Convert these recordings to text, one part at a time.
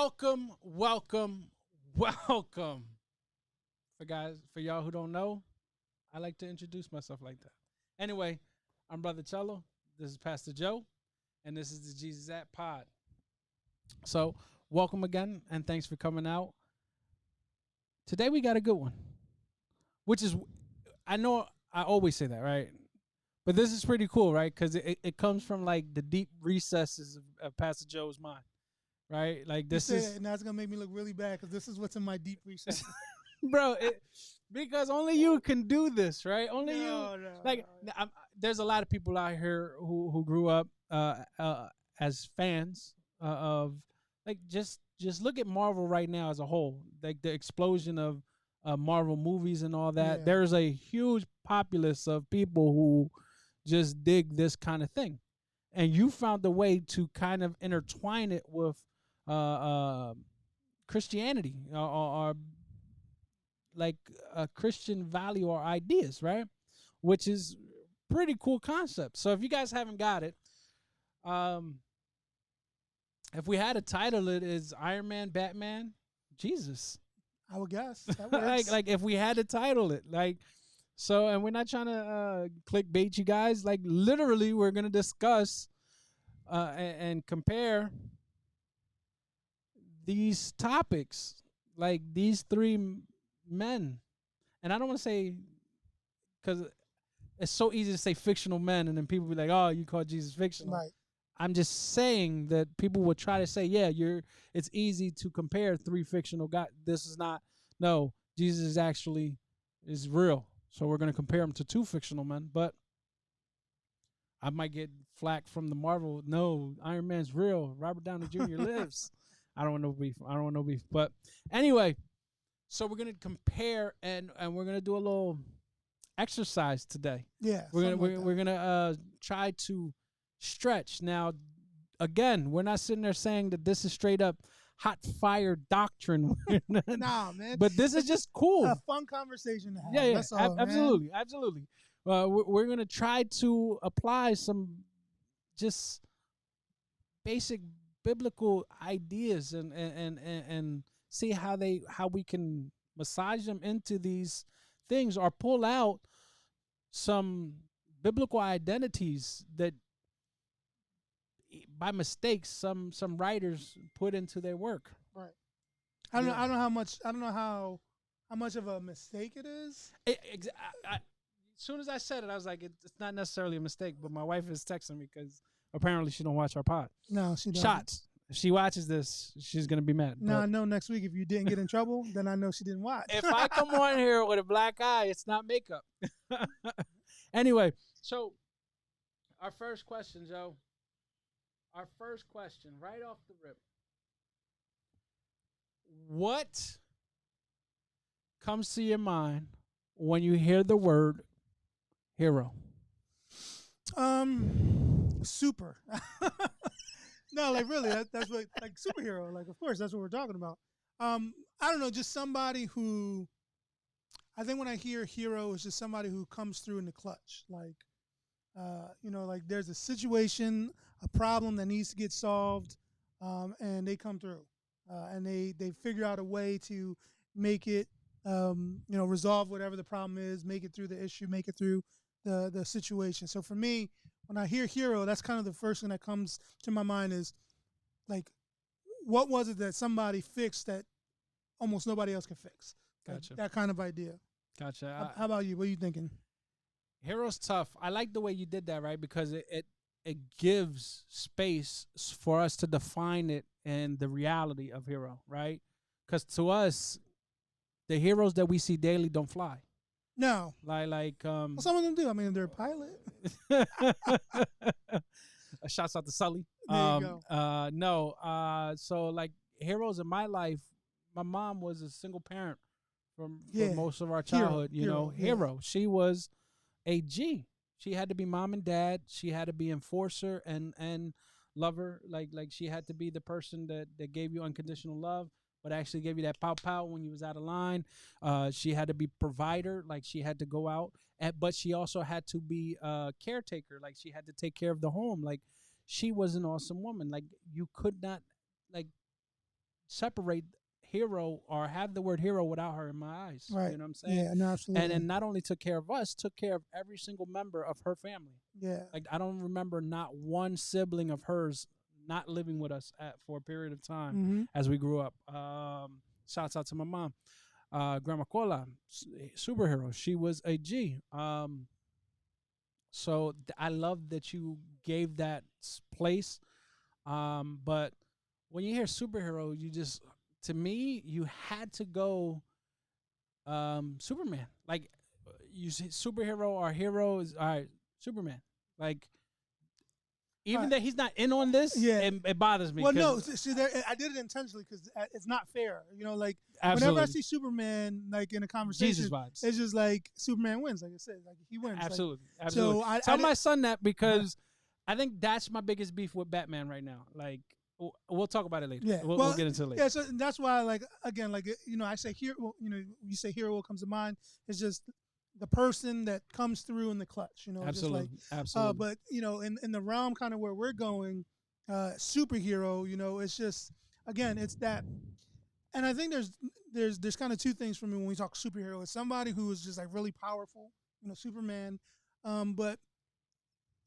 Welcome, welcome, welcome. For y'all who don't know, I like to introduce myself like that. Anyway, I'm Brother Chelo. This is Pastor Joe, and this is the Jesus App Pod. So, welcome again, and thanks for coming out. Today we got a good one, which is, I know I always say that, right? But this is pretty cool, right? Because it comes from like the deep recesses of Pastor Joe's mind, right? Like You this say is that, now it's gonna make me look really bad because this is what's in my deep recess. bro. Because only you can do this, right? Only you. No, Like, no. there's a lot of people out here who grew up as fans of like just look at Marvel right now as a whole. Like the explosion of Marvel movies and all that. Yeah. There's a huge populace of people who just dig this kind of thing, and you found a way to kind of intertwine it with Christianity or like a Christian value or ideas, right? Which is pretty cool concept. So if you guys haven't got it, um, if we had a title, it is Iron Man, Batman, Jesus. I would guess that like works. like if we had to title it, like so, and we're not trying to clickbait you guys. Like literally, we're gonna discuss and compare these topics, like these three men, and I don't want to say because it's so easy to say fictional men, and then people be like, "Oh, you call Jesus fictional." Right. I'm just saying that people would try to say, "Yeah, you're." It's easy to compare three fictional guys. This is not. No, Jesus is actually is real. So we're gonna compare him to two fictional men, but I might get flack from the Marvel. No, Iron Man's real. Robert Downey Jr. lives. I don't want no beef. I don't want no beef. But anyway, so we're gonna compare and we're gonna do a little exercise today. Yeah. We're gonna try to stretch. Now, again, we're not sitting there saying that this is straight up hot fire doctrine. Nah, man. But this is just cool. A fun conversation to have. Yeah, That's all, absolutely, absolutely. We're gonna try to apply some just basic biblical ideas and see how we can massage them into these things or pull out some biblical identities that by mistake some writers put into their work. Man. Right. I don't know. I don't know how much. I don't know how much of a mistake it is. As soon as I said it, I was like, it's not necessarily a mistake, but my wife is texting me because apparently she don't watch our pod. No, she doesn't. Shots. If she watches this, she's gonna be mad. Now I know next week if you didn't get in trouble, then I know she didn't watch. If I come on here with a black eye, it's not makeup. Anyway, so our first question, Joe. Our first question, right off the rip. What comes to your mind when you hear the word hero? Super. No, like really, that's what like superhero. Like, of course, that's what we're talking about. I don't know, just somebody who. I think when I hear hero, it's just somebody who comes through in the clutch. Like, like there's a situation, a problem that needs to get solved, and they come through, and they figure out a way to make it, resolve whatever the problem is, make it through the issue, make it through the situation. So for me, when I hear hero, that's kind of the first thing that comes to my mind is like, what was it that somebody fixed that almost nobody else can fix? Gotcha. Like, that kind of idea. Gotcha. How about you? What are you thinking? Hero's tough. I like the way you did that, right? Because it gives space for us to define it and the reality of hero, right? Because to us, the heroes that we see daily don't fly. No. Well, some of them do. I mean, they're a pilot. Shouts out to Sully. There you go. No. So like heroes in my life, my mom was a single parent for most of our childhood. Hero. She was a G. She had to be mom and dad. She had to be enforcer and lover. Like she had to be the person that gave you unconditional love, but actually gave you that pow pow when you was out of line. She had to be provider. Like she had to go out, but she also had to be caretaker. Like she had to take care of the home. Like she was an awesome woman. Like you could not, like separate hero or have the word hero without her in my eyes. Right. You know what I'm saying? Yeah. No, absolutely. And not only took care of us, took care of every single member of her family. Yeah. Like I don't remember not one sibling of hers not living with us for a period of time Mm-hmm. as we grew up. Shouts out to my mom, Grandma Cola, superhero. She was a G. So I love that you gave that place. But when you hear superhero, you just to me you had to go Superman. Like you say superhero or hero is all right, Superman. Like even Right. that he's not in on this, Yeah. it bothers me. Well, no, see, there, I did it intentionally because it's not fair. You know, like absolutely. whenever I see Superman, like in a conversation, Jesus vibes. it's just like Superman wins. Like I said, like he wins. Absolutely, Like, absolutely. So Tell my son that because I think that's my biggest beef with Batman right now. Like we'll talk about it later. Yeah, we'll get into it later. Yeah, so that's why, like again, like you know, I say hero. You know, you say hero, what comes to mind is just the person that comes through in the clutch. You know, absolutely, just like, absolutely. But you know, in the realm kind of where we're going, superhero. You know, it's just again, it's that, and I think there's kind of two things for me when we talk superhero. It's somebody who is just like really powerful. You know, Superman, but.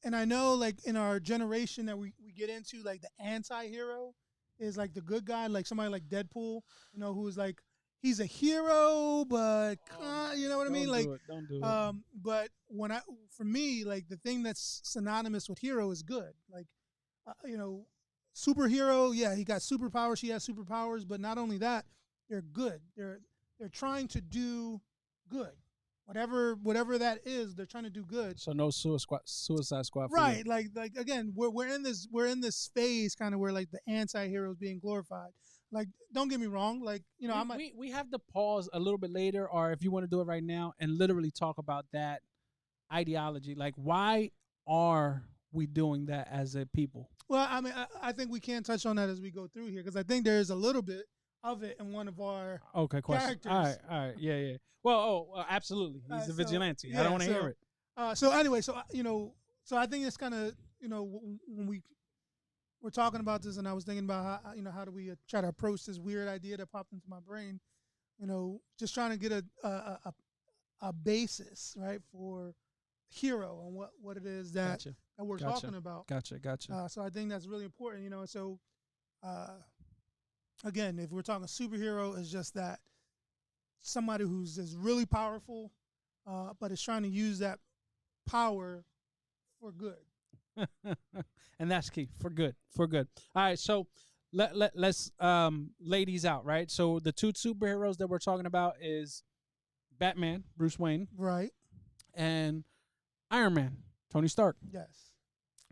And I know, like, in our generation that we get into, like, the anti-hero is, like, the good guy, like somebody like Deadpool, you know, who's, like, he's a hero, but, you know what I mean? Like, don't do it. but for me, like, the thing that's synonymous with hero is good. Like, you know, superhero, yeah, he got superpowers, she has superpowers, but not only that, they're good. They're trying to do good. Whatever that is, they're trying to do good. So no Suicide Squad. Right, like again, we're in this phase kind of where like the anti-hero is being glorified. Like, don't get me wrong, like you know, we have to pause a little bit later, or if you want to do it right now, and literally talk about that ideology. Like, why are we doing that as a people? Well, I mean, I think we can touch on that as we go through here because I think there is a little bit of it in one of our question. characters. All right, yeah. Well, absolutely. He's a vigilante. I don't want to hear it. So anyway, so you know, so I think it's kind of you know when we're talking about this, and I was thinking about how you know how do we try to approach this weird idea that popped into my brain, you know, just trying to get a basis right for hero and what it is that we're talking about. Gotcha. So I think that's really important, you know. So again, if we're talking superhero, it's just that somebody who's just really powerful, but is trying to use that power for good. And that's key. For good. All right, so let's lay these out, right? So the two superheroes that we're talking about is Batman, Bruce Wayne, right, and Iron Man, Tony Stark. Yes.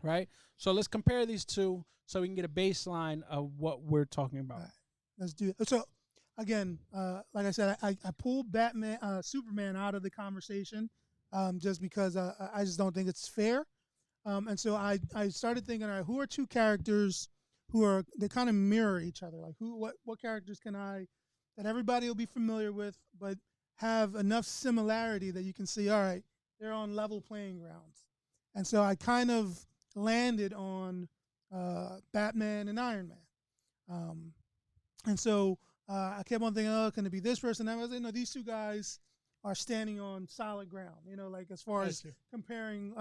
Right? So let's compare these two so we can get a baseline of what we're talking about. Right. Let's do it. So again, like I said, I pulled Superman out of the conversation just because I just don't think it's fair. And so I started thinking, all right, who are two characters they kind of mirror each other? Like what characters that everybody will be familiar with, but have enough similarity that you can see, all right, they're on level playing grounds. And so I kind of landed on Batman and Iron Man. And so I kept on thinking, oh, can it be this person? I was like, no, these two guys are standing on solid ground, you know, like as far as comparing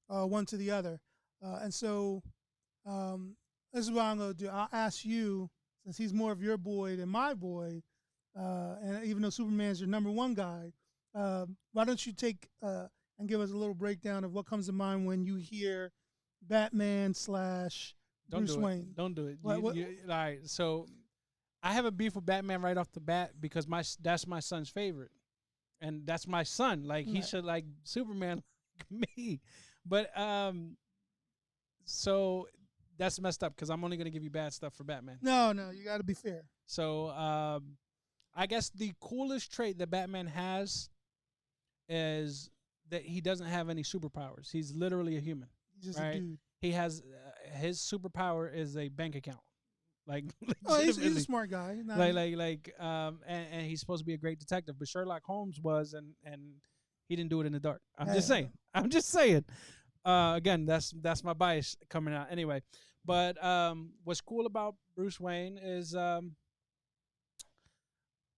one to the other. And so this is what I'm going to do. I'll ask you, since he's more of your boy than my boy, and even though Superman's your number one guy, why don't you take and give us a little breakdown of what comes to mind when you hear Batman / Bruce Wayne? Don't do it. All right, so I have a beef with Batman right off the bat because that's my son's favorite, and that's my son. Like he should like Superman like me, but so that's messed up because I'm only gonna give you bad stuff for Batman. No, you got to be fair. So I guess the coolest trait that Batman has is that he doesn't have any superpowers. He's literally a human. He's just right? a dude. He has his superpower is a bank account. Like, he's a smart guy. And he's supposed to be a great detective, but Sherlock Holmes was, and he didn't do it in the dark. I'm just saying. Again, that's my bias coming out anyway. But what's cool about Bruce Wayne is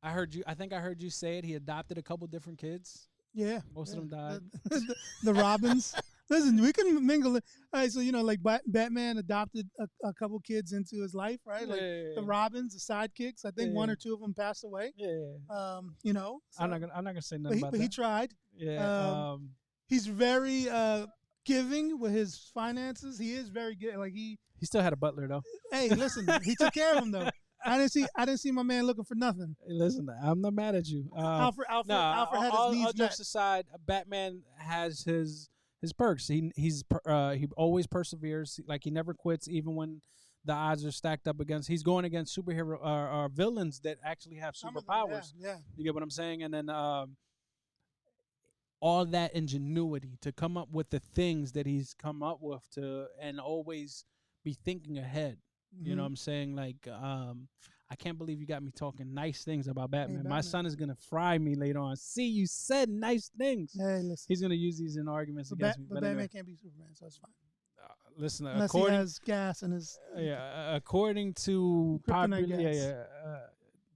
I think I heard you say it. He adopted a couple different kids. Yeah, Most yeah. of them died. The Robins. Listen, we can mingle it. All right, so like Batman adopted a couple kids into his life, right? Like the Yeah, Robins, the sidekicks. I think yeah, one or two of them passed away. yeah. So I'm not gonna say but nothing about he that. tried. Yeah. Um, he's very giving with his finances. He is very good. Like He still had a butler though. hey, listen, he took care of him though. I didn't see my man looking for nothing. Hey, listen, I'm not mad at you. Alfred had his all needs met. jokes aside, Batman has his perks. He always perseveres. Like he never quits, even when the odds are stacked up against. He's going against superhero villains that actually have Some of them, superpowers. yeah. You get what I'm saying? And then all that ingenuity to come up with the things that he's come up with and always be thinking ahead. You know what I'm saying? Like, I can't believe you got me talking nice things about Batman. My son is gonna fry me later on. See, you said nice things. Hey, listen. He's gonna use these in arguments against me. But Batman can't be Superman, so it's fine. Listen, unless he has gas in his. According to Kryptonite popular, gas.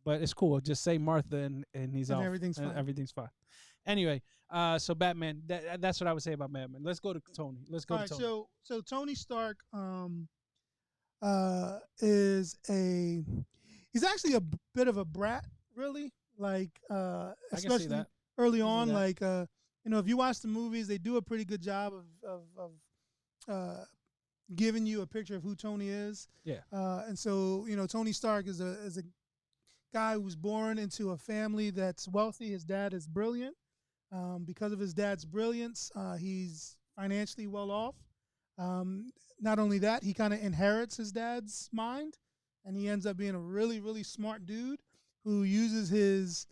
but it's cool. Just say Martha and he's And off. everything's fine. Everything's fine. Anyway, so Batman. That's what I would say about Batman. Let's go to Tony. Let's go All to right, Tony. so Tony Stark is he's actually a bit of a brat, really. Like I can see especially that. early I can see on, that. like if you watch the movies, they do a pretty good job of giving you a picture of who Tony is. Yeah. And so Tony Stark is a guy who was born into a family that's wealthy. His dad is brilliant. Because of his dad's brilliance, he's financially well off. Not only that, he kind of inherits his dad's mind, and he ends up being a really, really smart dude who uses his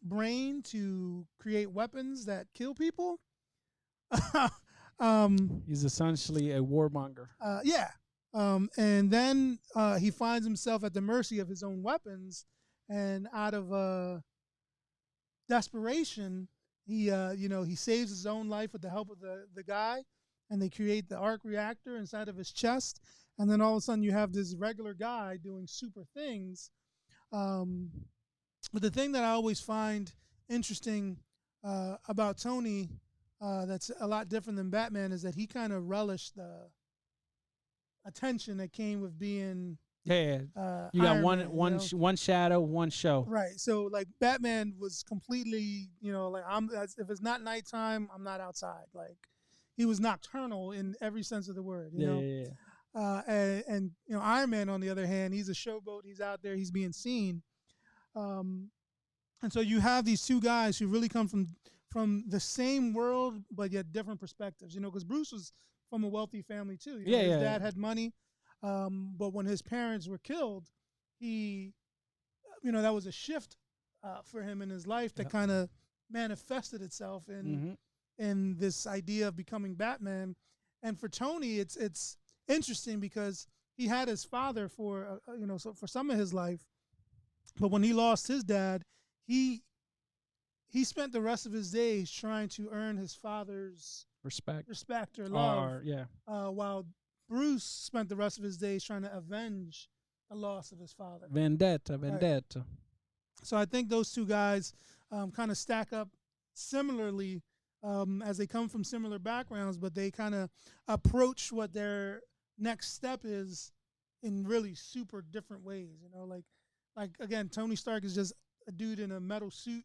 brain to create weapons that kill people. He's essentially a warmonger. Yeah. And then he finds himself at the mercy of his own weapons, and out of desperation, he saves his own life with the help of the guy, and they create the arc reactor inside of his chest, and then all of a sudden you have this regular guy doing super things. But the thing that I always find interesting about Tony, that's a lot different than Batman, is that he kind of relished the attention that came with being. Yeah, you got Iron Man, one shadow, one show. Right. So like Batman was completely, like if it's not nighttime, I'm not outside. Like he was nocturnal in every sense of the word. You know. Yeah. And Iron Man, on the other hand, he's a showboat. He's out there. He's being seen. And so you have these two guys who really come from the same world but yet different perspectives. Because Bruce was from a wealthy family too. His dad had money. But when his parents were killed, he, that was a shift for him in his life that kind of manifested itself in this idea of becoming Batman. And for Tony, it's interesting because he had his father for for some of his life, but when he lost his dad, he spent the rest of his days trying to earn his father's respect or love. While Bruce spent the rest of his days trying to avenge the loss of his father. Vendetta. Right. So I think those two guys kind of stack up similarly as they come from similar backgrounds, but they kind of approach what their next step is in really super different ways. Like again, Tony Stark is just a dude in a metal suit.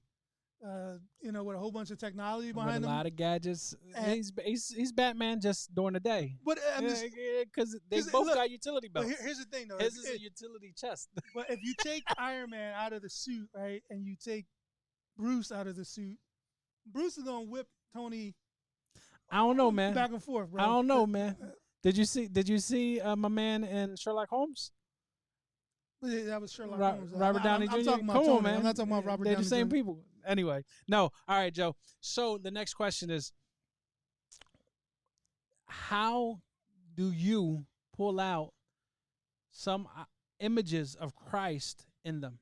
With a whole bunch of technology behind him. A lot of gadgets. He's Batman just during the day. But because they both got utility belts. Here's the thing, though. His is a utility chest. But if you take Iron Man out of the suit, right, and you take Bruce out of the suit, Bruce is gonna whip Tony. I don't know, man. Back and forth, bro. I don't know, man. Did you see my man in Sherlock Holmes? That was Sherlock Holmes. Robert Downey Jr. I'm talking about Come Tony. on, man. I'm not talking about Robert Downey Jr. They're the same people. Anyway, no. All right, Joe. So the next question is, how do you pull out some images of Christ in them?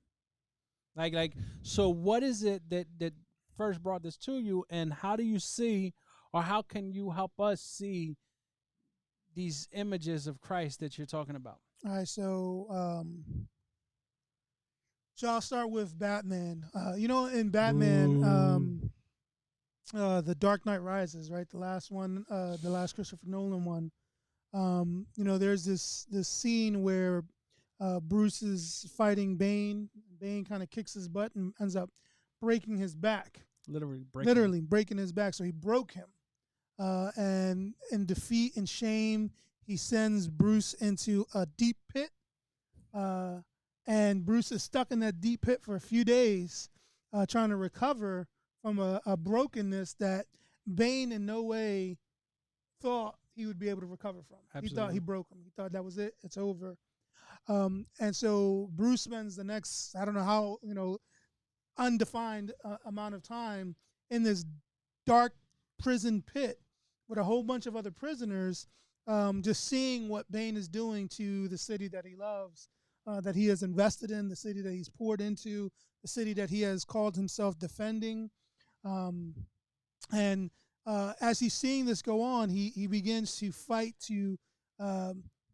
So what is it that first brought this to you, and how do you see, or how can you help us see these images of Christ that you're talking about? All right, so So I'll start with Batman. In Batman, Ooh. the Dark Knight Rises, right? The last one, the last Christopher Nolan one. There's this scene where Bruce is fighting Bane. Bane kind of kicks his butt and ends up breaking his back. Literally breaking his back. So he broke him. And in defeat and shame, he sends Bruce into a deep pit. And Bruce is stuck in that deep pit for a few days, trying to recover from a brokenness that Bane in no way thought he would be able to recover from. Absolutely. He thought he broke him. He thought that was it. It's over. And so Bruce spends the next, I don't know how, undefined amount of time in this dark prison pit with a whole bunch of other prisoners, just seeing what Bane is doing to the city that he loves, that he has invested in, the city that he's poured into, the city that he has called himself defending. And as he's seeing this go on, he begins to fight to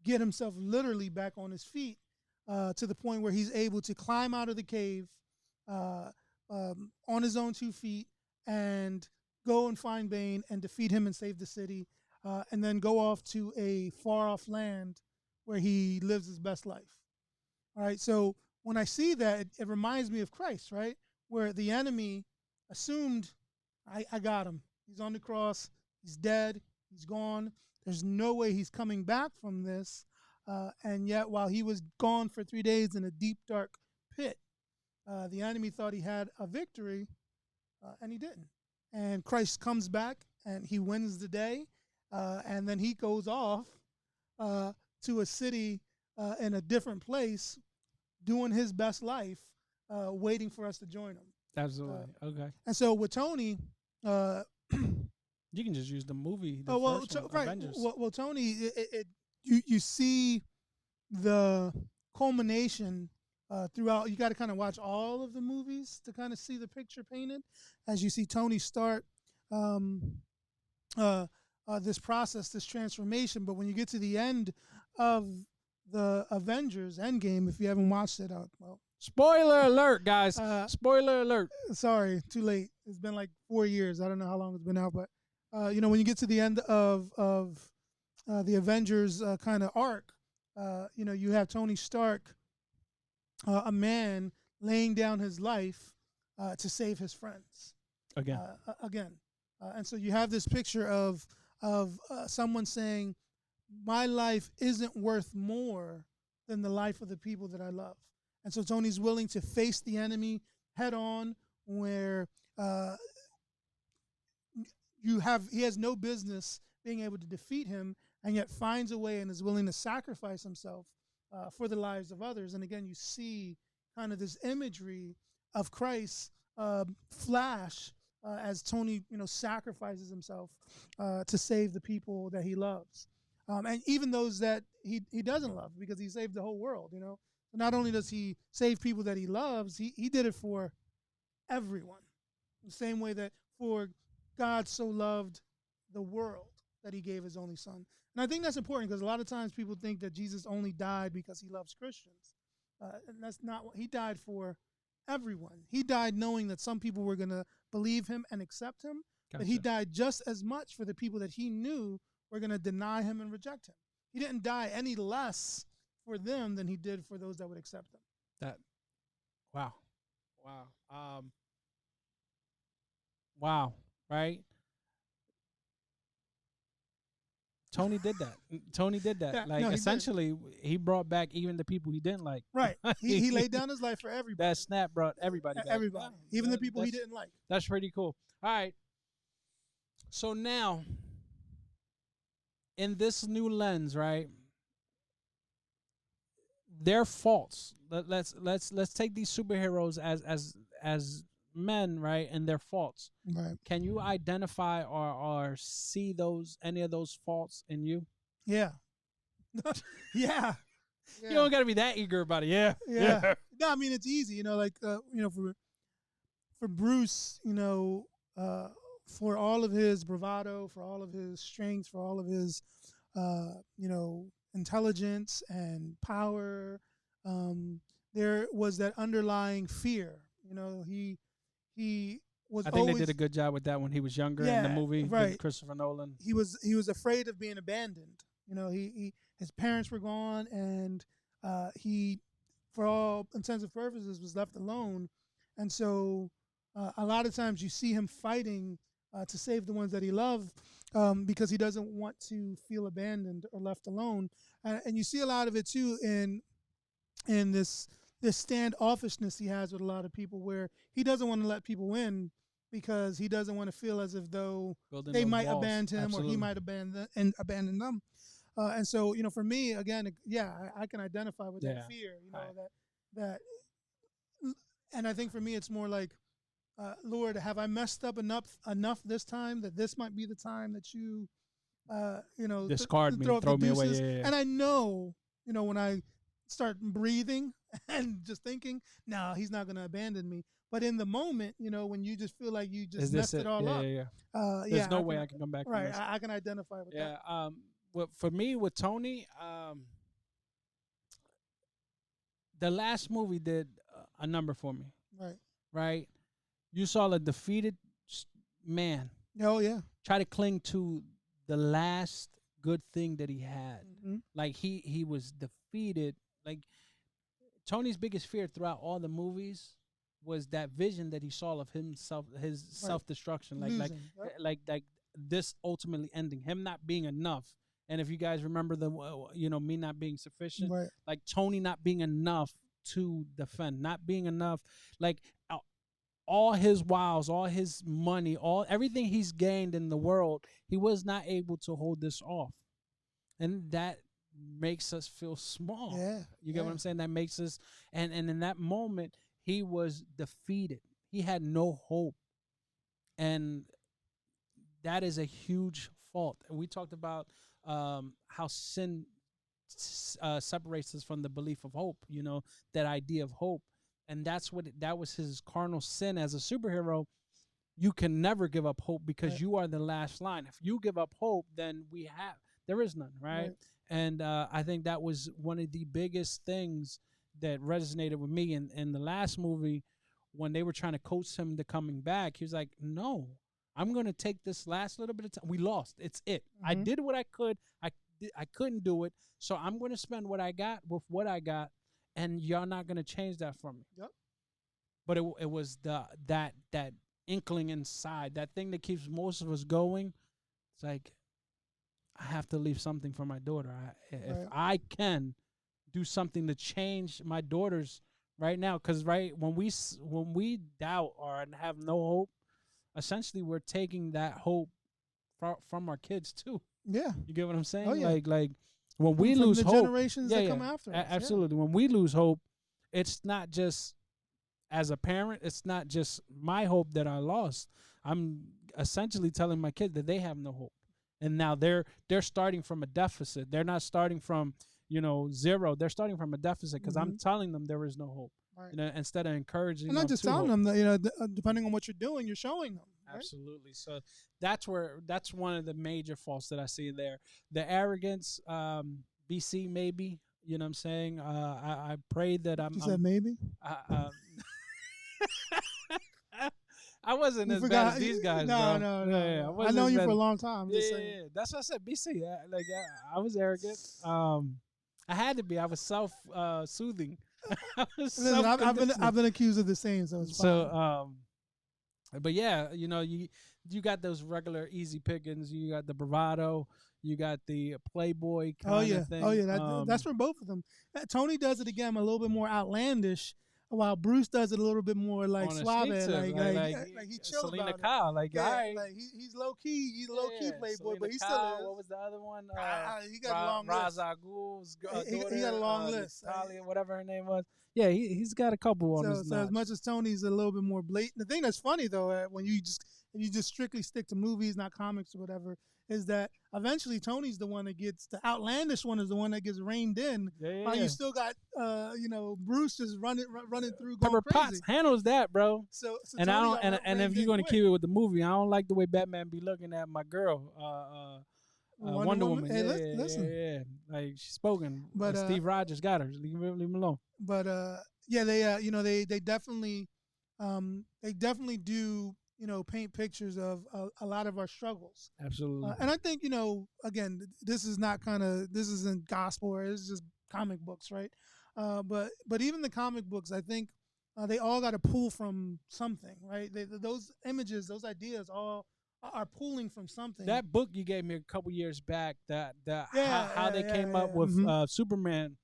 get himself literally back on his feet, to the point where he's able to climb out of the cave on his own 2 feet and go and find Bane and defeat him and save the city, and then go off to a far off land where he lives his best life. All right, so when I see that, it reminds me of Christ, right? Where the enemy assumed, I got him. He's on the cross. He's dead. He's gone. There's no way he's coming back from this. And yet, while he was gone for 3 days in a deep, dark pit, the enemy thought he had a victory, and he didn't. And Christ comes back, and he wins the day, and then he goes off to a city in a different place, doing his best life, waiting for us to join him. Absolutely. Okay. And so with Tony, you can just use the movie. The first one, right. Avengers. Well, Tony, you see the culmination throughout. You got to kind of watch all of the movies to kind of see the picture painted as you see Tony start this process, this transformation. But when you get to the end of the Avengers Endgame, if you haven't watched it, well, spoiler alert, guys! Spoiler alert. Sorry, too late. It's been like 4 years. I don't know how long it's been out, but when you get to the end of the Avengers kind of arc, you have Tony Stark, a man laying down his life to save his friends again. And so you have this picture of someone saying, "My life isn't worth more than the life of the people that I love." And so Tony's willing to face the enemy head on, where he has no business being able to defeat him, and yet finds a way and is willing to sacrifice himself for the lives of others. And again, you see kind of this imagery of Christ flash as Tony, sacrifices himself to save the people that he loves, and even those that he doesn't love, because he saved the whole world. Not only does he save people that he loves, he did it for everyone. The same way that for God so loved the world that he gave his only son. And I think that's important, because a lot of times people think that Jesus only died because he loves Christians. And that's not what he died for. Everyone. He died knowing that some people were going to believe him and accept him. Gotcha. But he died just as much for the people that he knew were going to deny him and reject him. He didn't die any less for them than he did for those that would accept him. Wow. Wow. Right? Tony did that. Yeah, essentially, he brought back even the people he didn't like. Right. He laid down his life for everybody. That snap brought everybody back. Everybody. Even the people he didn't like. That's pretty cool. All right. So now, in this new lens, right, their faults. Let's take these superheroes as men, right, and their faults. Right. Can you identify or see any of those faults in you? Yeah. Yeah. You don't got to be that eager about it. Yeah. No, I mean, it's easy. For Bruce, for all of his bravado, for all of his strength, for all of his, intelligence and power, there was that underlying fear. You know, he was I think they always did a good job with that when he was younger in the yeah, movie with right. Christopher Nolan. He was afraid of being abandoned. You know, he his parents were gone, and he, for all intents and purposes, was left alone. And so, a lot of times you see him fighting to save the ones that he loved, because he doesn't want to feel abandoned or left alone. And you see a lot of it too in this standoffishness he has with a lot of people, where he doesn't want to let people in because he doesn't want to feel as if though Building they those might walls. abandon him or he Absolutely. might abandon them. And so, for me, again, yeah, I can identify with Yeah. that fear. Right. That, and I think for me, it's more like, Lord, have I messed up enough this time that this might be the time that you, Discard me, throw up the throw me away. deuces? Yeah, yeah. And I know, when I start breathing and just thinking, no, he's not going to abandon me. But in the moment, when you just feel like you just Is this messed it it? all Yeah, up, yeah, yeah. yeah, There's no way I can come back from right, this. I can identify with Yeah. that. Well, for me with Tony, the last movie did a number for me. Right. Right. You saw a defeated man Oh yeah. try to cling to the last good thing that he had. Hmm. Like he was defeated. Like Tony's biggest fear throughout all the movies was that vision that he saw of himself, his Right. self-destruction, Losing. Yep. like this ultimately ending, him not being enough. And if you guys remember me not being sufficient, Right. like Tony not being enough to defend, not being enough, like all his wiles, all his money, everything he's gained in the world, he was not able to hold this off. And that makes us feel small. Yeah. You get what I'm saying? That makes us and in that moment he was defeated. He had no hope. And that is a huge fault. And we talked about how sin separates us from the belief of hope, that idea of hope. And that was his carnal sin as a superhero. You can never give up hope because Right. you are the last line. If you give up hope, then there is none, right? Right. And I think that was one of the biggest things that resonated with me in the last movie when they were trying to coach him to coming back. He was like, no, I'm going to take this last little bit of time. We lost. It's it. I Mhm. did what I could. I couldn't do it. So I'm going to spend what I got with what I got, and y'all not going to change that from me. Yep. But it was that inkling inside, that thing that keeps most of us going. It's like, I have to leave something for my daughter. If Right. I can do something to change my daughter's right now, because when we doubt or have no hope, essentially we're taking that hope from our kids too. Yeah. You get what I'm saying? Oh, yeah. Like when we From lose the hope, generations that come after us. Yeah. absolutely. When we lose hope, it's not just as a parent, it's not just my hope that I lost. I'm essentially telling my kids that they have no hope. And now they're starting from a deficit. They're not starting from, zero. They're starting from a deficit because I'm telling them there is no hope. Right. Instead of encouraging And them not just to telling hope. them that, depending on what you're doing, you're showing them. Right? Absolutely. So that's one of the major faults that I see there. The arrogance, BC maybe. You know what I'm saying? I pray that You said maybe? I wasn't You as forgot. bad as these guys, No, bro. no. I I've wasn't known as you bad for a as- long time. I'm Yeah, just yeah, saying. yeah. That's what I said. BC. I was arrogant. I had to be. I was self soothing. I was Listen, I've been accused of the same, so it's fine. So but yeah, you got those regular easy pickings. You got the bravado. You got the playboy kind of thing. Oh yeah, that's for both of them. Tony does it again a little bit more outlandish, while Bruce does it a little bit more like on a suave, sneak tip, like he chill Selena about Kyle, it. like Yeah, all right. like he's low key, playboy, Selena but he Kyle, still is. What was the other one? He got a long list. Ra's al Ghul's He daughter, got a long list. Natalia, whatever her name was. Yeah, he's got a couple on his So as much as Tony's a little bit more blatant, the thing that's funny though, when you just strictly stick to movies, not comics or whatever, is that eventually Tony's the one that gets the outlandish one is the one that gets reined in, while you still got Bruce just running through going Pepper crazy. Potts handles that, bro. So And Tony I don't, got and if reined you're in gonna quick. keep it with the movie, I don't like the way Batman be looking at my girl, Wonder Woman. Hey, Yeah, listen. yeah. Like she's spoken, But Steve Rogers got her. Leave him alone. But yeah, they definitely do, paint pictures of a lot of our struggles. Absolutely. And I think, again, this is not this isn't gospel, or it's just comic books, right? But even the comic books, I think they all got to pull from something, right? Those images, those ideas, all are pulling from something. That book you gave me a couple years back, that Yeah, how yeah, they yeah, came up yeah. with Superman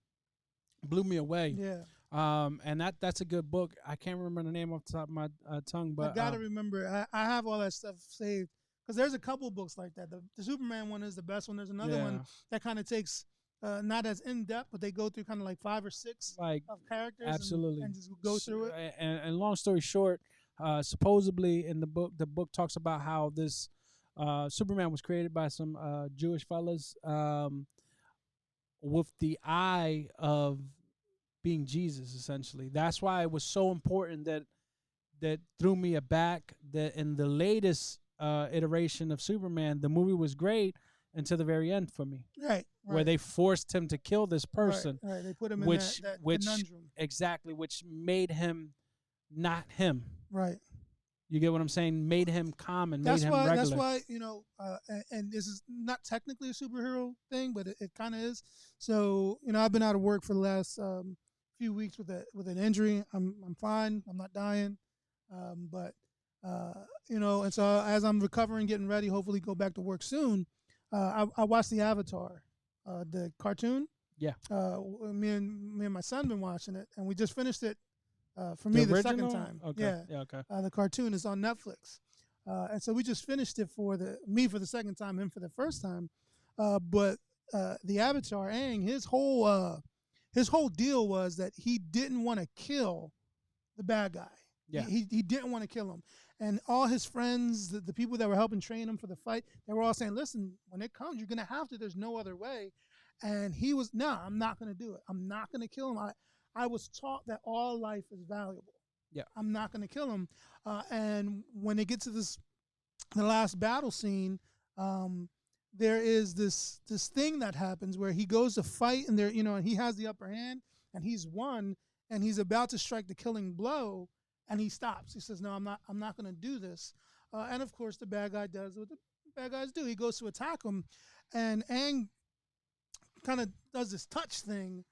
blew me away. Yeah. And that's a good book. I can't remember the name off the top of my tongue, I but gotta remember. I have all that stuff saved because there's a couple books like that. The Superman one is the best one. There's another one yeah, that kind of takes not as in depth, but they go through kind of like 5 or 6 like of characters absolutely. and just go through it. And long story short, supposedly in the book talks about how this Superman was created by some Jewish fellas, with the eye of being Jesus. Essentially, that's why it was so important that threw me aback. That in the latest iteration of Superman, the movie was great until the very end for me, Right, where right, they forced him to kill this right, person, right. They put him in which that which conundrum. exactly which made him not him. Right. You get what I'm saying? Made him common, made That's him why. That's regular. why and this is not technically a superhero thing, but it kind of is. So I've been out of work for the last few weeks with an injury. I'm fine. I'm not dying. But and so as I'm recovering, getting ready, hopefully go back to work soon. I watched the Avatar, the cartoon. Yeah, Me and my son been watching it, and we just finished it. For the me, the second original. time. Okay, Yeah. yeah, okay. The cartoon is on Netflix, and so we just finished it for the second time, him for the first time. But the Avatar, Aang, his whole deal was that he didn't want to kill the bad guy. Yeah, He didn't want to kill him, and all his friends, the people that were helping train him for the fight, they were all saying, "Listen, when it comes, you're gonna have to. There's no other way." And he was, "No, I'm not gonna do it. I'm not gonna kill him. I was taught that all life is valuable. yeah. I'm not going to kill him." And when they get to the last battle scene, there is this thing that happens where he goes to fight, and and he has the upper hand, and he's won, and he's about to strike the killing blow, and he stops. He says, "No, I'm not going to do this." And of course, the bad guy does what the bad guys do. He goes to attack him, and Aang kind of does this touch thing,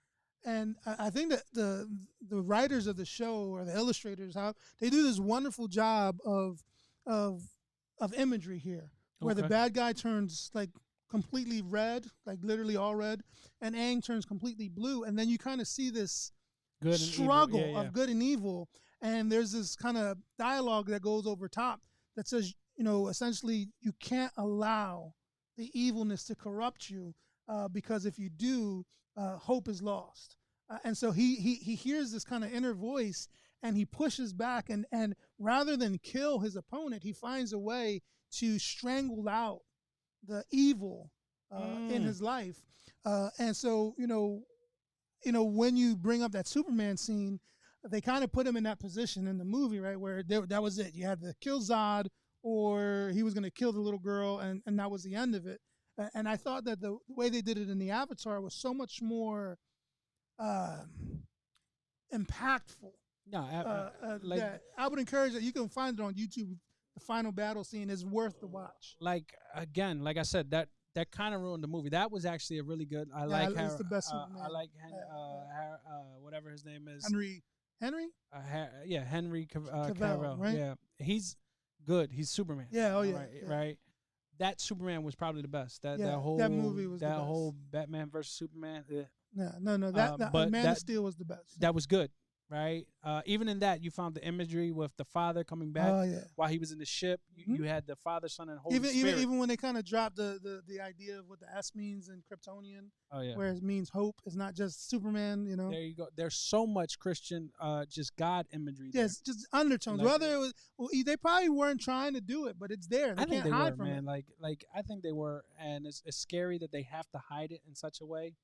and I think that the writers of the show, or the illustrators, how they do this wonderful job of of imagery here, where the Okay. bad guy turns like completely red, like literally all red, and Aang turns completely blue, and then you kind of see this Good and evil. Yeah, struggle yeah. of good and evil, and there's this kind of dialogue that goes over top that says, essentially, you can't allow the evilness to corrupt you, because if you do, hope is lost. And so he hears this kind of inner voice, and he pushes back, and rather than kill his opponent, he finds a way to strangle out the evil in Mm. his life. And so when you bring up that Superman scene, they kind of put him in that position in the movie, right, where that was it. You had to kill Zod, or he was going to kill the little girl, and that was the end of it. And I thought that the way they did it in the Avatar was so much more uh, impactful. No, like That I would encourage that you can find it on YouTube. The final battle scene is worth the watch. again, like I said, that kind of ruined the movie. That was actually a really good. I Yeah, like it's how the best I Superman. like Yeah. whatever his name is. Henry Yeah, Henry Cavill, Cavill. right? Yeah, he's good. He's Superman. Yeah, oh yeah, right, yeah. right. That Superman was probably the best. That Yeah, that whole that movie was the that best. whole Batman versus Superman. No. That But Man of Steel was the best. that was good, right? Even in that, you found the imagery with the father coming back Oh yeah. while he was in the ship. You had the Father, Son, and Holy Even Spirit. even when they kind of dropped the idea of what the S means in Kryptonian, Oh yeah. where it means hope, it's not just Superman. There you go. There's so much Christian, just God imagery there. Yes, just undertones. Like- Whether it was, they probably weren't trying to do it, but it's there. They I think can't they hide were, from man. it. Like I think they were, and it's scary that they have to hide it in such a way,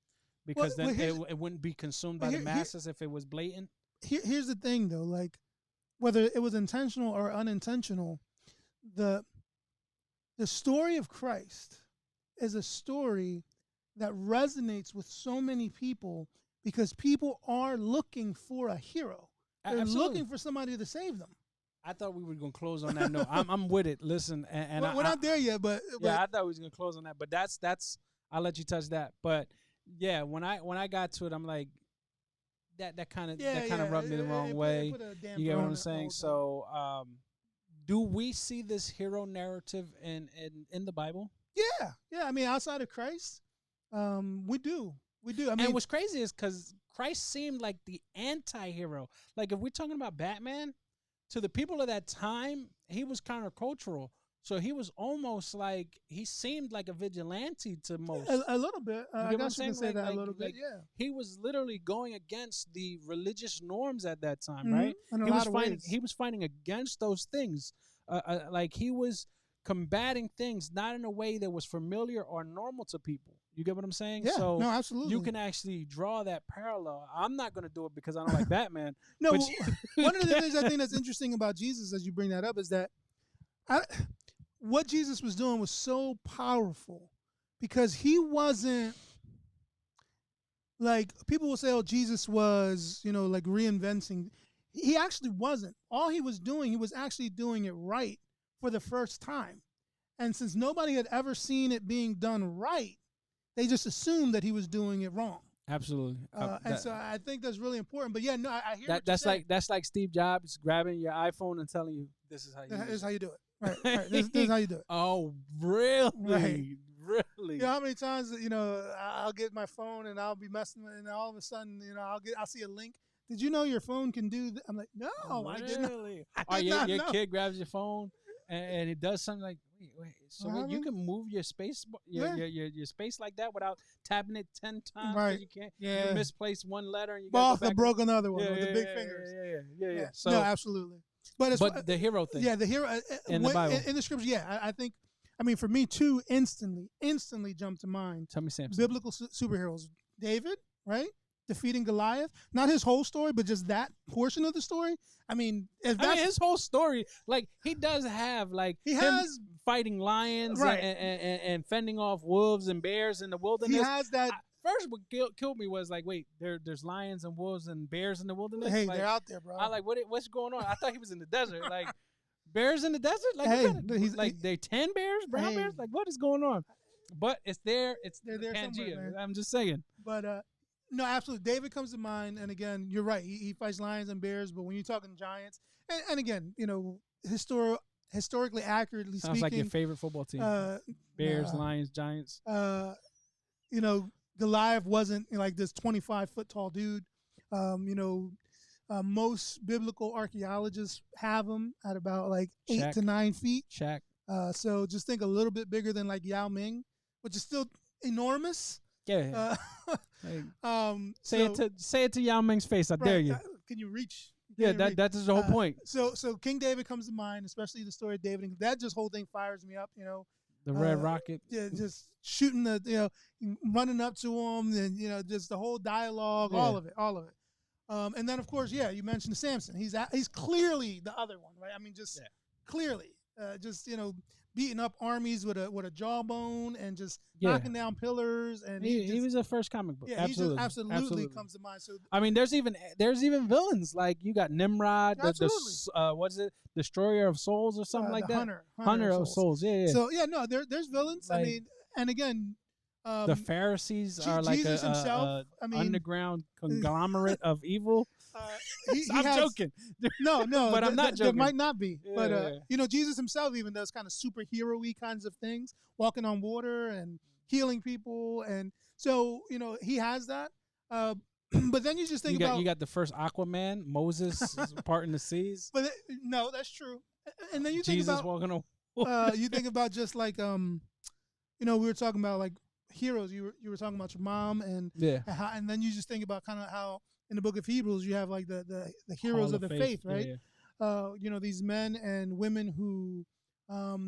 because Well, then here's- it wouldn't be consumed by but the here- masses if it was blatant. Here's the thing, though. Like, whether it was intentional or unintentional, the the story of Christ is a story that resonates with so many people because people are looking for a hero. They're Absolutely. looking for somebody to save them. I thought we were gonna close on that note. I'm with it. Listen, and We're not there yet, but I thought we was gonna close on that, but that's I'll let you touch that. But yeah, when I got to it, I'm like that kind of rubbed me the wrong way. You get what I'm saying? So, do we see this hero narrative in the Bible? Yeah. I mean, outside of Christ, we do. I mean, and what's crazy is because Christ seemed like the anti-hero. Like if we're talking about Batman, to the people of that time, he was countercultural. So he was almost like he seemed like a vigilante to most. A little bit. I guess you can say that a little bit. Yeah. He was literally going against the religious norms at that time, right? In a lot of ways. He was fighting against those things. Like he was combating things not in a way that was familiar or normal to people. You get what I'm saying? Yeah. So no, absolutely. you can actually draw that parallel. I'm not going to do it because I don't like Batman. No, one of the things I think that's interesting about Jesus, as you bring that up, is that what Jesus was doing was so powerful because he wasn't like people will say, oh, Jesus was, like reinventing. He actually wasn't. All he was doing, he was actually doing it right for the first time. And since nobody had ever seen it being done right, they just assumed that he was doing it wrong. Absolutely. So I think that's really important. But yeah, no, I hear what that's like Steve Jobs grabbing your iPhone and telling you this is how you do it. This is how you do it. Right. This is how you do it. Oh, really? Right. Really? You know how many times I'll get my phone and I'll be messing with it, and all of a sudden I'll see a link. Did you know your phone can do that? I'm like, no, I didn't. Your kid grabs your phone and it does something like, wait. So you can move your space, your space like that without tapping it 10 times. Right. You can't. Yeah. You misplace one letter and you off go back the broke another one with the big fingers. Yeah. So no, absolutely. But the hero thing. Yeah, the hero in the Bible. In the scriptures. Yeah, I think. I mean, for me too, instantly jumped to mind. Tell me, Samson. Biblical superheroes. David, right? Defeating Goliath. Not his whole story, but just that portion of the story. I mean, his whole story, like he does have has fighting lions and fending off wolves and bears in the wilderness. He has that. First, what killed me was like, wait, there's lions and wolves and bears in the wilderness. Hey, like, they're out there, bro. I like what's going on? I thought he was in the desert. Like bears in the desert. Like they 10 bears, brown bears. Like what is going on? But it's there. They're there Pangea. Somewhere, man. I'm just saying. But no, absolutely. David comes to mind, and again, you're right. He fights lions and bears, but when you're talking giants, and again, historically accurately sounds speaking, like your favorite football team. Bears, Lions, Giants. Goliath wasn't like this 25-foot tall dude. Most biblical archaeologists have him at about like 8 to 9 feet. Shaq. So just think a little bit bigger than like Yao Ming, which is still enormous. Yeah. Say it to Yao Ming's face. I dare you. Can you reach? That is the whole point. So King David comes to mind, especially the story of David. And that just whole thing fires me up. The Red Rocket. Yeah, just shooting running up to him, and just the whole dialogue, all of it. And then of course, you mentioned Samson. He's clearly the other one, right? I mean, clearly, beating up armies with a jawbone and just knocking down pillars. And he was the first comic book. Yeah, absolutely comes to mind. So I mean, there's even villains like you got Nimrod, what's it, Destroyer of Souls or something like that. Hunter of Souls. Yeah. So there's villains. Like, I mean, and again. The Pharisees are like Jesus himself, underground conglomerate of evil. I'm joking. No, but I'm not joking. There might not be. Yeah, but, Jesus himself even does kind of superhero-y kinds of things, walking on water and healing people. And so, he has that. But then you just think you got the first Aquaman, Moses parting the seas. But no, that's true. And then you think about walking on water. You think about just like, we were talking about like, heroes. You were talking about your mom and then you just think about kind of how in the book of Hebrews you have like the heroes of the faith, right? Yeah. These men and women who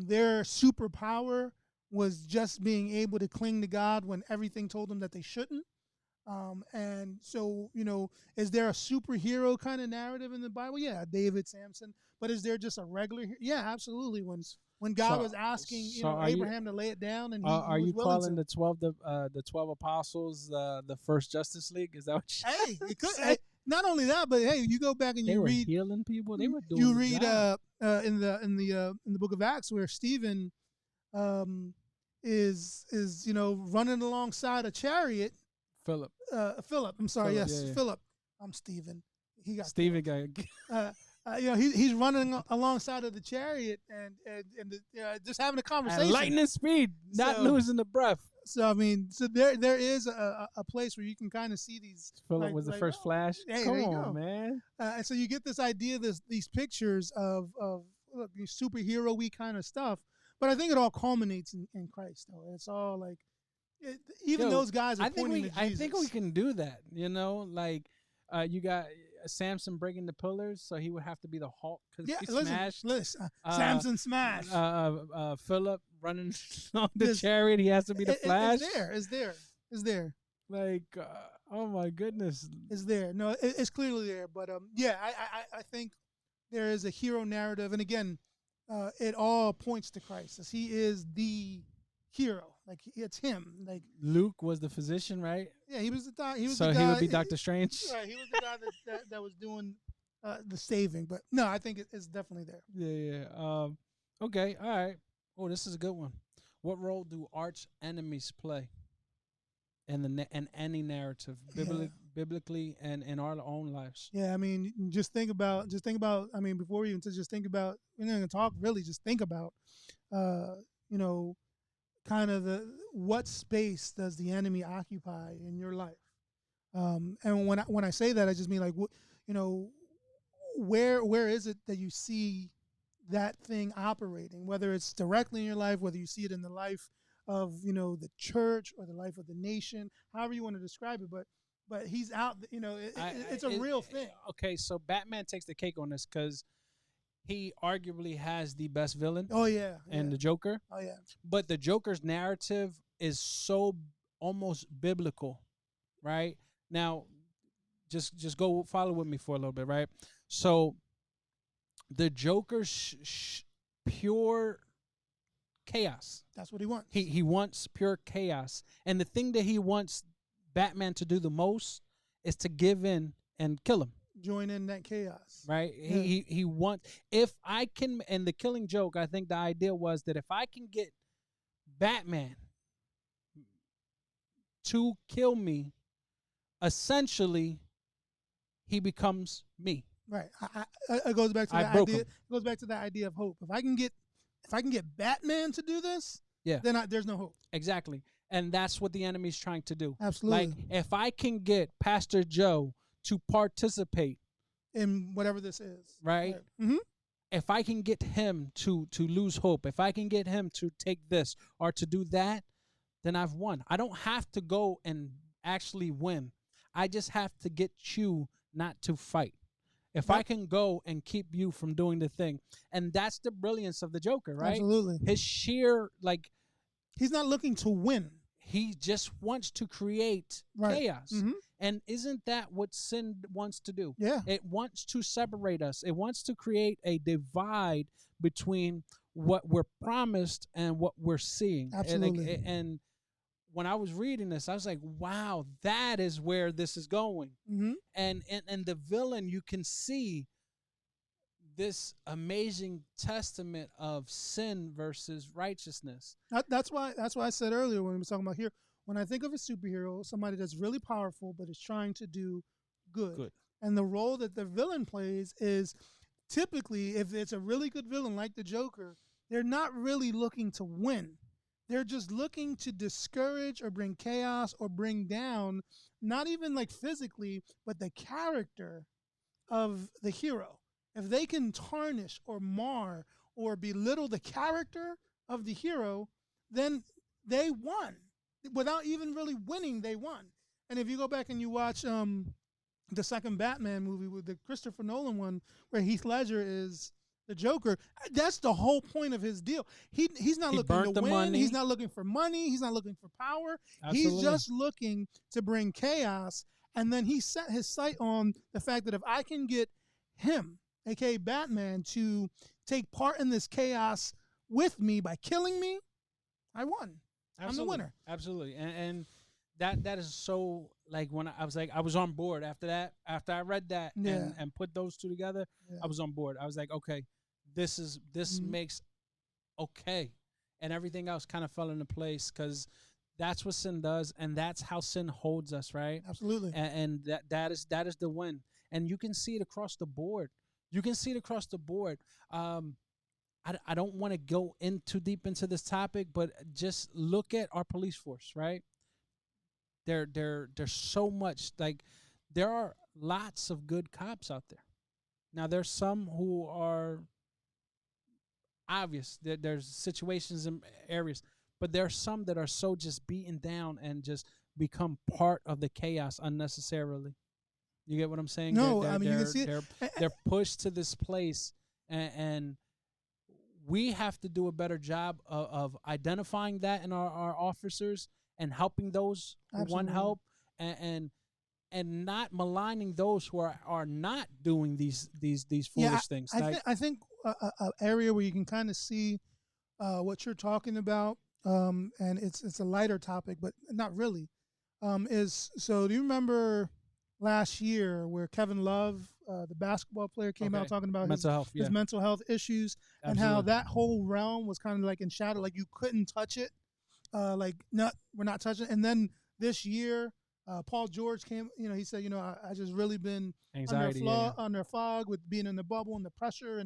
their superpower was just being able to cling to God when everything told them that they shouldn't. And so, is there a superhero kind of narrative in the Bible? Yeah, David, Samson. But is there just a regular? Yeah, absolutely. When God So was asking, so are you Abraham to lay it down, and he are was you willing calling to. the 12 apostles the first Justice League? Is that what you Hey, it could. say? Not only that, but hey, you go back and They you were read. healing people. They were doing You the read job. in the book of Acts where Stephen um, is running alongside a chariot. Philip. Philip. I'm sorry. Philip. Yes, Yeah. Philip. I'm Stephen. He got Steven killed. got He's running alongside of the chariot and just having a at conversation. lightning speed, not So- losing the breath. So I mean, so there is a place where you can kind of see these. Philip was the first oh, Flash. hey, Come there you on, go. man. And so you get this idea, these pictures of look, these superhero-y kind of stuff. But I think it all culminates in Christ, though. It's all like, even Yo, those guys are pointing to Jesus. I think we can do that. Like, you got Samson breaking the pillars, so he would have to be the Hulk because Yeah, he listen, smashed. Samson smash. Philip running on the This- chariot, he has to be the Flash. It's there. Like, oh my goodness. It's there. No, it's clearly there. But yeah, I think there is a hero narrative, and again, it all points to Christ, as He is the hero. Like it's Him. Like Luke was the physician, right? yeah, he was the doc. He was So the guy. he would be Doctor Strange. Right, he was the guy that was doing the saving. But no, I think it's definitely there. Yeah. Okay. All right. Oh, this is a good one. What role do arch enemies play in in any narrative, biblically and in our own lives? Yeah, I mean, just think about. I mean, before we even just think about, we're not going to talk. Really, just think about, kind of what space does the enemy occupy in your life? And when I say that, I just mean like, where is it that you see that thing operating? Whether it's directly in your life, whether you see it in the life of the church or the life of the nation, however you want to describe it. But he's out. It's a real thing. Okay, so Batman takes the cake on this because he arguably has the best villain. Oh yeah, and the Joker. Oh yeah. But the Joker's narrative is so almost biblical, right? Now, just go follow with me for a little bit, right? So, the Joker's pure chaos. That's what he wants. He wants pure chaos, and the thing that he wants Batman to do the most is to give in and kill him. Join in that chaos, right? Yeah. He wants, if I can, and the Killing Joke, I think the idea was that if I can get Batman to kill me, essentially he becomes me. Right. It goes back to that idea. It goes back to that idea of hope. If I can get Batman to do this, yeah, then there's no hope. Exactly, and that's what the enemy's trying to do. Absolutely. Like if I can get Pastor Joe to participate in whatever this is, right? Mm-hmm. If I can get him to lose hope, if I can get him to take this or to do that, then I've won. I don't have to go and actually win. I just have to get you not to fight. If I can go and keep you from doing the thing. And that's the brilliance of the Joker, right? Absolutely. His sheer, he's not looking to win. He just wants to create chaos. Mm-hmm. And isn't that what sin wants to do? Yeah. It wants to separate us. It wants to create a divide between what we're promised and what we're seeing. Absolutely. And when I was reading this, I was like, wow, that is where this is going. Mm-hmm. And the villain, you can see this amazing testament of sin versus righteousness. That's why I said earlier when we were talking about here, when I think of a superhero, somebody that's really powerful but is trying to do good. And the role that the villain plays is typically, if it's a really good villain like the Joker, they're not really looking to win. They're just looking to discourage or bring chaos or bring down, not even like physically, but the character of the hero. If they can tarnish or mar or belittle the character of the hero, then they won. Without even really winning, they won. And if you go back and you watch the second Batman movie with the Christopher Nolan one, where Heath Ledger is the Joker. That's the whole point of his deal. He's not He looking to burnt the win. money. He's not looking for money. He's not looking for power. He's Absolutely. just looking to bring chaos. And then he set his sight on the fact that if I can get him, aka Batman, to take part in this chaos with me by killing me, I won. Absolutely. I'm the winner. Absolutely. And that is so, like, when I was like, I was on board after that. After I read that Yeah. and put those two together, Yeah. I was on board. I was like, okay, this Mhm. makes okay. And everything else kind of fell into place, because that's what sin does, and that's how sin holds us, right? Absolutely. And that is the win. And you can see it across the board. You can see it across the board. I don't want to go in too deep into this topic, but just look at our police force, right? There's so much, like, there are lots of good cops out there. Now there's some who are obvious. There's situations and areas, but there are some that are so just beaten down and just become part of the chaos unnecessarily. You get what I'm saying? No, I mean, you can see it. They're pushed to this place, and we have to do a better job of identifying that in our officers and helping those who want Absolutely. help, and not maligning those who are not doing these foolish things. I think a area where you can kind of see what you're talking about, and it's a lighter topic, but not really. Is so? Do you remember last year where Kevin Love, the basketball player, came out talking about his mental health issues, and how that whole realm was kind of like in shadow, like you couldn't touch it, we're not touching it. And then this year, Paul George came, he said, I just really been anxiety, under fog with being in the bubble and the pressure,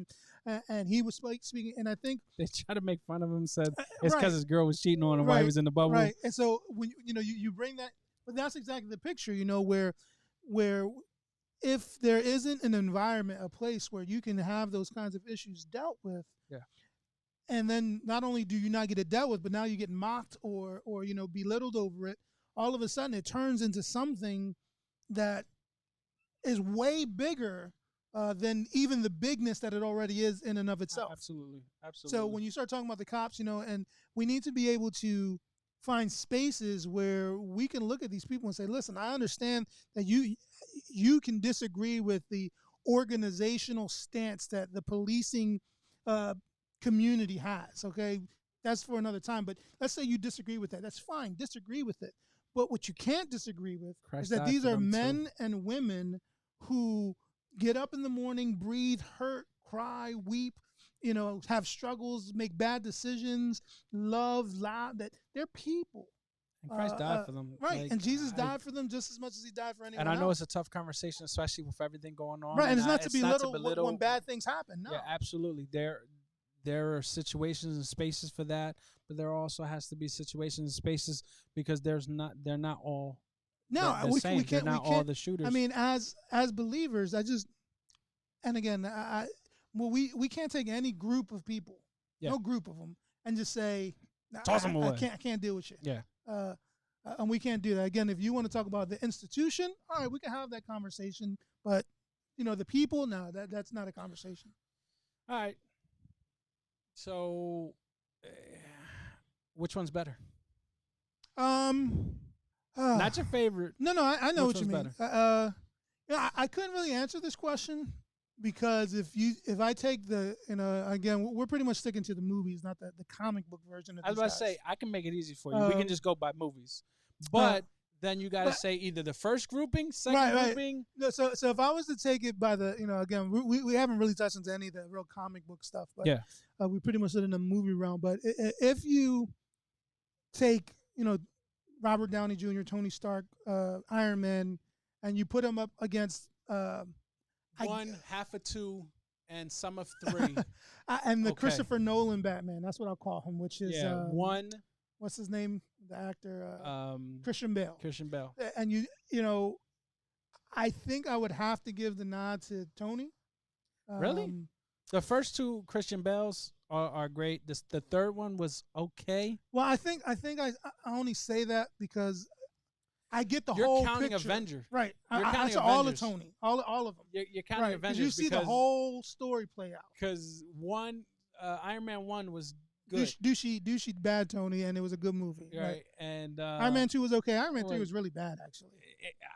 and he was speaking, and I think they try to make fun of him, said it's because his girl was cheating on him while he was in the bubble. Right. And so when you bring that, but that's exactly the picture, where if there isn't an environment, a place where you can have those kinds of issues dealt with, and then not only do you not get it dealt with, but now you get mocked or belittled over it, all of a sudden it turns into something that is way bigger than even the bigness that it already is in and of itself. Absolutely. So when you start talking about the cops, and we need to be able to find spaces where we can look at these people and say, listen, I understand that you can disagree with the organizational stance that the policing community has, okay? That's for another time. But let's say you disagree with that. That's fine. Disagree with it. But what you can't disagree with is that these are men and women who get up in the morning, breathe, hurt, cry, weep, have struggles, make bad decisions, love, laugh, that they're people. And Christ died for them. Right. And Jesus died for them just as much as he died for anyone else. And I know it's a tough conversation, especially with everything going on. Right. And it's not to belittle when bad things happen. No. Yeah, absolutely. There are situations and spaces for that, but there also has to be situations and spaces, because they're not all the same. They're not all the shooters. I mean, as believers, we can't take any group of people, no group of them, and just say, toss them away. I can't deal with you. Yeah. And we can't do that. Again, if you want to talk about the institution, all right, we can have that conversation. But the people, no, that's not a conversation. All right. So, which one's better? Not your favorite. No, I know what you mean. I couldn't really answer this question, because if I take the again, we're pretty much sticking to the movies, not the comic book version of. I was about to say, I can make it easy for you. We can just go by movies, but then you got to say either the first grouping, second grouping. No, so if I was to take it by the again, we haven't really touched into any of the real comic book stuff, but we pretty much did in the movie realm. But if you take Robert Downey Jr., Tony Stark, Iron Man, and you put them up against one, half of two, and some of three, and the Christopher Nolan Batman. That's what I'll call him, which is one. What's his name? The actor, Christian Bale. Christian Bale. And I think I would have to give the nod to Tony. Really? The first two Christian Bales are great. The third one was okay. Well, I think I only say that because I get the You're whole counting picture. Avenger. Right. You're I counting saw all of Avengers. Tony, all of them. You're counting Right, Avengers you see the whole story play out. Because Iron Man 1 was good. Douchey bad Tony, and it was a good movie. Right. And Iron Man 2 was okay. Iron Man 3 was really bad, actually.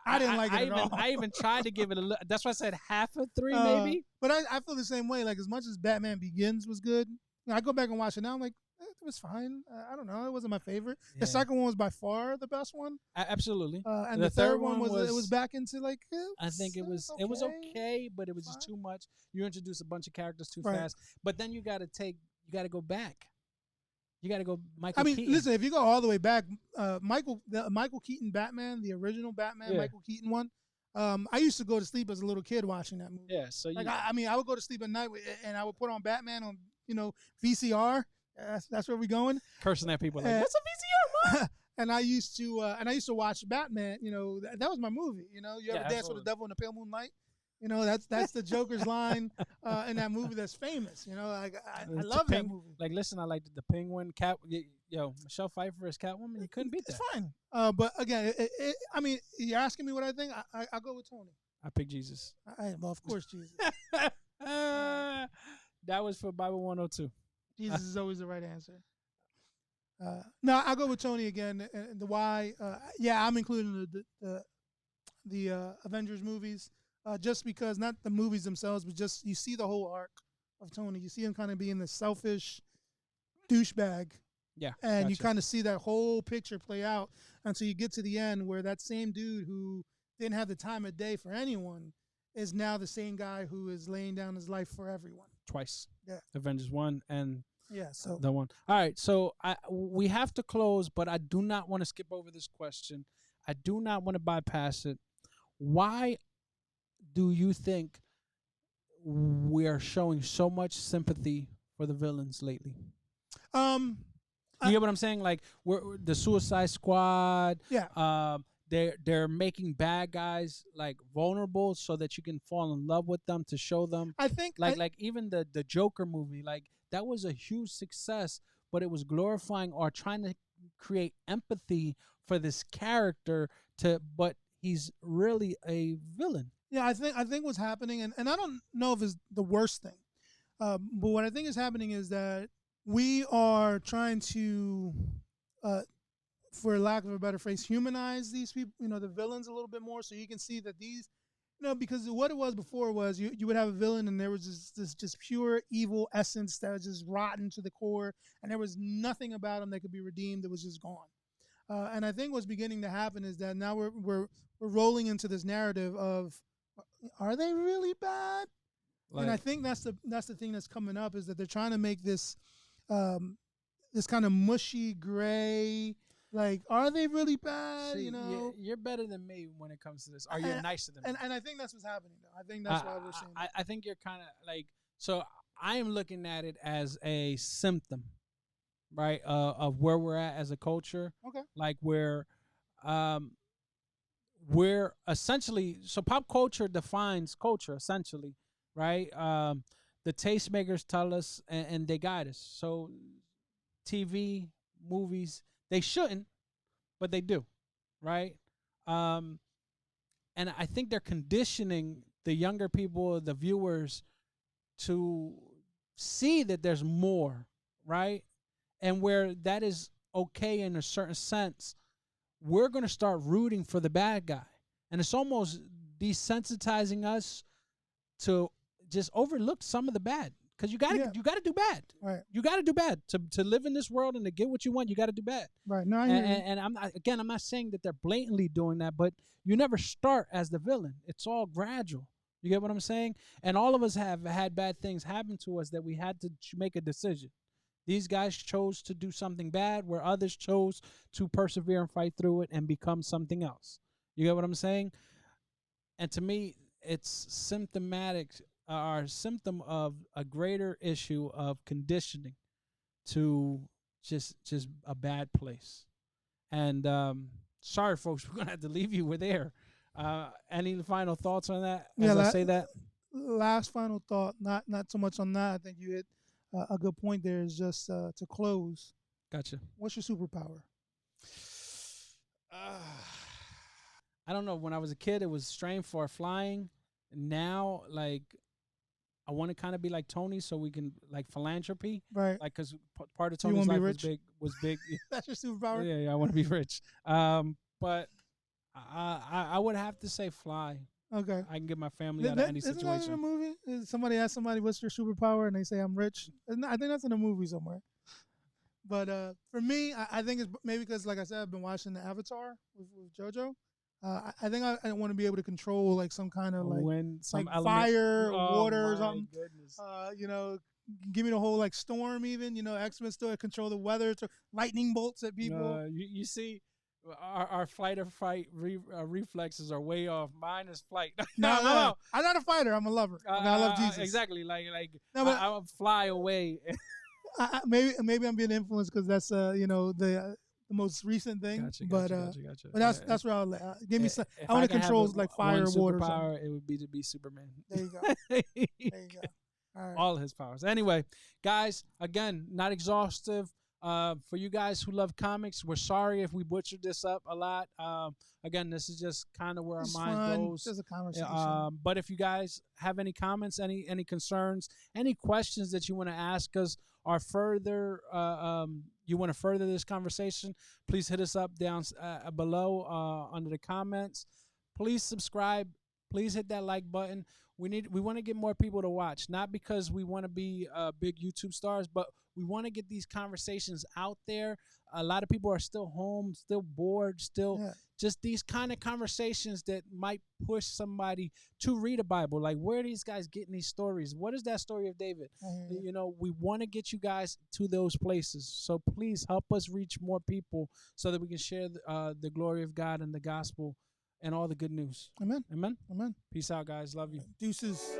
I didn't like it at all. I even tried to give it a look. That's why I said half of 3, maybe. But I feel the same way. Like, as much as Batman Begins was good, I go back and watch it now. I'm like, it was fine. I don't know. It wasn't my favorite. Yeah. The second one was by far the best one. Absolutely. And the third one was it was back into like. I think it was okay, but it was just too much. You introduced a bunch of characters too fast. But then you got to go back. You got to go Michael Keaton. Listen, if you go all the way back, Michael Keaton Batman, the original Batman, Michael Keaton one. I used to go to sleep as a little kid watching that movie. Yeah, so I would go to sleep at night and I would put on Batman on VCR. That's where we going. Cursing at people like, what's a VCR, Mom? and I used to watch Batman. That was my movie. You ever dance with the devil in the pale moonlight? That's the Joker's line in that movie that's famous. I love that movie. Like, listen, I liked the Penguin, Michelle Pfeiffer as Catwoman. You couldn't beat that. It's fine. But again, you're asking me what I think. I'll go with Tony. I pick Jesus. Well, of course, Jesus. That was for Bible 102. Jesus is always the right answer. No, I'll go with Tony again. And the why, I'm including the Avengers movies, just because not the movies themselves, but just you see the whole arc of Tony. You see him kind of being this selfish douchebag. Yeah, and you kind of see that whole picture play out until you get to the end, where that same dude who didn't have the time of day for anyone is now the same guy who is laying down his life for everyone. Twice. Yeah. Avengers 1 and so the one. All right, so we have to close, but I do not want to skip over this question. I do not want to bypass it. Why do you think we are showing so much sympathy for the villains lately? You get what I'm saying? Like, we're the Suicide Squad. Yeah. They're making bad guys like vulnerable so that you can fall in love with them, to show them. I think like even the Joker movie, like that was a huge success, but it was glorifying or trying to create empathy for this character but he's really a villain. Yeah, I think what's happening, and I don't know if it's the worst thing, but what I think is happening is that we are trying to, for lack of a better phrase, humanize these people, the villains a little bit more, so you can see that these, because what it was before was you would have a villain and there was this just pure evil essence that was just rotten to the core, and there was nothing about him that could be redeemed. It was just gone. And I think what's beginning to happen is that now we're rolling into this narrative of, are they really bad? And I think that's the thing that's coming up, is that they're trying to make this this kind of mushy gray. Like, are they really bad? See, you're better than me when it comes to this. Or you're nicer than me. And I think that's what's happening, though. I think that's why we're saying that. I think you're kind of like, so I am looking at it as a symptom, right, of where we're at as a culture. Okay. Like, we're essentially, so pop culture defines culture, essentially, right? The tastemakers tell us and they guide us. So TV, movies, they shouldn't, but they do, right? And I think they're conditioning the younger people, the viewers, to see that there's more, right? And where that is okay in a certain sense, we're going to start rooting for the bad guy. And it's almost desensitizing us to just overlook some of the bad. Because you gotta do bad. Right. You gotta do bad to live in this world and to get what you want. You gotta do bad. Right. No, and I'm not saying that they're blatantly doing that, but you never start as the villain. It's all gradual. You get what I'm saying? And all of us have had bad things happen to us that we had to make a decision. These guys chose to do something bad, where others chose to persevere and fight through it and become something else. You get what I'm saying? And to me, it's symptomatic. Are a symptom of a greater issue of conditioning to just a bad place. And sorry, folks, we're gonna have to leave you with air. Any final thoughts on that? As I say that, last final thought. Not so much on that. I think you hit a good point there. Is just to close. Gotcha. What's your superpower? I don't know. When I was a kid, it was strained for flying. Now, like, I want to kind of be like Tony, so we can like philanthropy, Right. like because part of So you Tony's want to be life was rich? big. Was big. That's your superpower. Yeah, I want to be rich. But I would have to say fly. Okay. I can get my family out of any Isn't that in a situation. movie? Somebody asked somebody, "What's your superpower?" and they say, "I'm rich." I think that's in a movie somewhere. But for me, I think it's maybe because, like I said, I've been watching the Avatar with JoJo. I think I want to be able to control like some kind of When some like element. fire, Oh water, or my something. goodness. You know, give me the whole like storm. Even X-Men still control the weather to lightning bolts at people. You see, our flight or fight reflexes are way off. Mine is flight. No, I'm no, out. I'm not a fighter. I'm a lover. Okay, I love Jesus. Exactly. No, but I'll fly away. maybe I'm being influenced because that's the most recent thing. Gotcha. But that's where I'll give me some. If I want I to could have control like fire, one water, or something. superpower, it would be to be Superman. There you go. There you go. All right. All his powers. Anyway, guys, again, not exhaustive. For you guys who love comics, we're sorry if we butchered this up a lot. Again, this is just kind of where It's our mind fun. goes. Just a conversation. But if you guys have any comments, any concerns, any questions that you want to ask us, or further, you want to further this conversation, please hit us up down below under the comments. Please subscribe. Please hit that like button. We want to get more people to watch, not because we want to be big YouTube stars, but we want to get these conversations out there. A lot of people are still home, still bored, still just these kind of conversations that might push somebody to read a Bible. Like, where are these guys getting these stories? What is that story of David? We want to get you guys to those places. So please help us reach more people so that we can share the glory of God and the gospel and all the good news. Amen. Amen. Amen. Peace out, guys. Love you. Deuces.